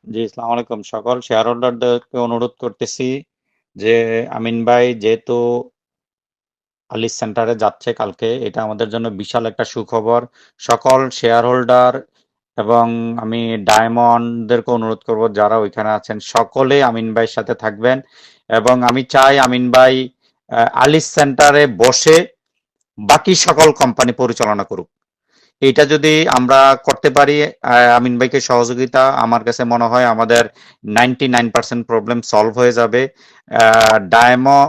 জি, আসসালামু আলাইকুম। সকল শেয়ার হোল্ডারদেরকে অনুরোধ করতেছি যে আমিন ভাই যেহেতু আলিস সেন্টারে যাচ্ছে কালকে, এটা আমাদের জন্য বিশাল একটা সুখবর। সকল শেয়ার হোল্ডার এবং আমি ডায়মন্ডদেরকে অনুরোধ করব যারা ওইখানে আছেন সকলে আমিন ভাইয়ের সাথে থাকবেন। এবং আমি চাই আমিন ভাই আলিস সেন্টারে বসে বাকি সকল কোম্পানি পরিচালনা করুক। এটা যদি আমরা করতে পারি, আমিন ভাইকে সহযোগিতা, আমার কাছে মনে হয় আমাদের 99% প্রবলেম সলভ হয়ে যাবে। ডায়মো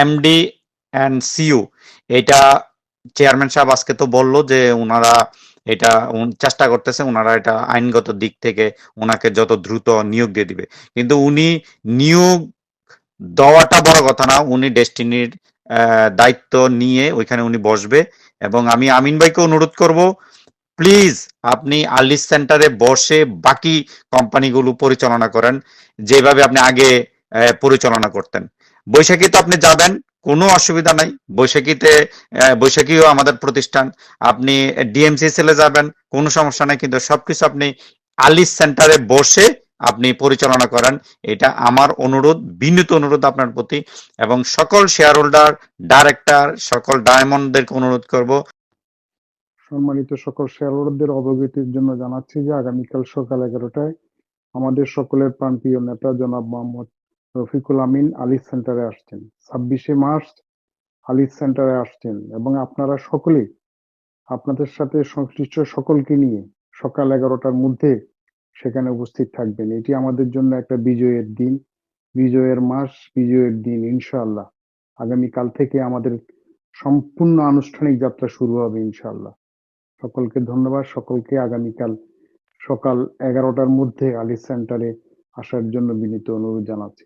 এমডি অ্যান্ড সিইউ, এটা চেয়ারম্যান সাহেব আজকে তো বললো যে উনারা এটা চেষ্টা করতেছে, উনারা এটা আইনগত দিক থেকে উনাকে যত দ্রুত নিয়োগ দিয়ে দিবে। কিন্তু উনি নিয়োগ দেওয়াটা বড় কথা না, উনি ডেস্টিনির দায়িত্ব নিয়ে ওইখানে উনি বসবে। এবং আমি আমিন ভাইকে অনুরোধ করব, প্লিজ আপনি আর্লিস সেন্টারে বসে বাকি কোম্পানিগুলো পরিচালনা করেন যেভাবে আপনি আগে পরিচালনা করতেন। বৈশাখীতে আপনি যাবেন, কোনো অসুবিধা নাই। বৈশাখীতে বৈশাখীও আমাদের প্রতিষ্ঠান। আপনি ডিএমসি সেলে যাবেন, কোনো সমস্যা নাই। কিন্তু সবকিছু আপনি আর্লিস সেন্টারে বসে আপনি পরিচালনা করেন। এটা আমার অনুরোধ, বিনীত অনুরোধ আপনার প্রতি। এবং সকল শেয়ার হোল্ডার, ডাইরেক্টর, সকল ডায়মন্ডদেরকে অনুরোধ করব। সম্মানিত সকল শেয়ারহোল্ডারদের অবগতির জন্য জানাচ্ছি যে আগামীকাল সকাল 11টায় আমাদের সকলের প্রাণপ্রিয় নেতা জনাব মোহাম্মদ রফিকুল আমিন আলিস সেন্টারে আসছেন। 26শে মার্চ আলিস সেন্টারে আসছেন এবং আপনারা সকলেই আপনাদের সাথে সংশ্লিষ্ট সকলকে নিয়ে সকাল 11টার মধ্যে সেখানে উপস্থিত থাকবেন। এটি আমাদের জন্য একটা বিজয়ের দিন, বিজয়ের মাস, বিজয়ের দিন। ইনশাআল্লাহ আগামীকাল থেকে আমাদের সম্পূর্ণ আনুষ্ঠানিক যাত্রা শুরু হবে ইনশাআল্লাহ। সকলকে ধন্যবাদ। সকলকে আগামীকাল সকাল 11টার মধ্যে আলিস সেন্টারে আসার জন্য বিনীত অনুরোধ জানাচ্ছি।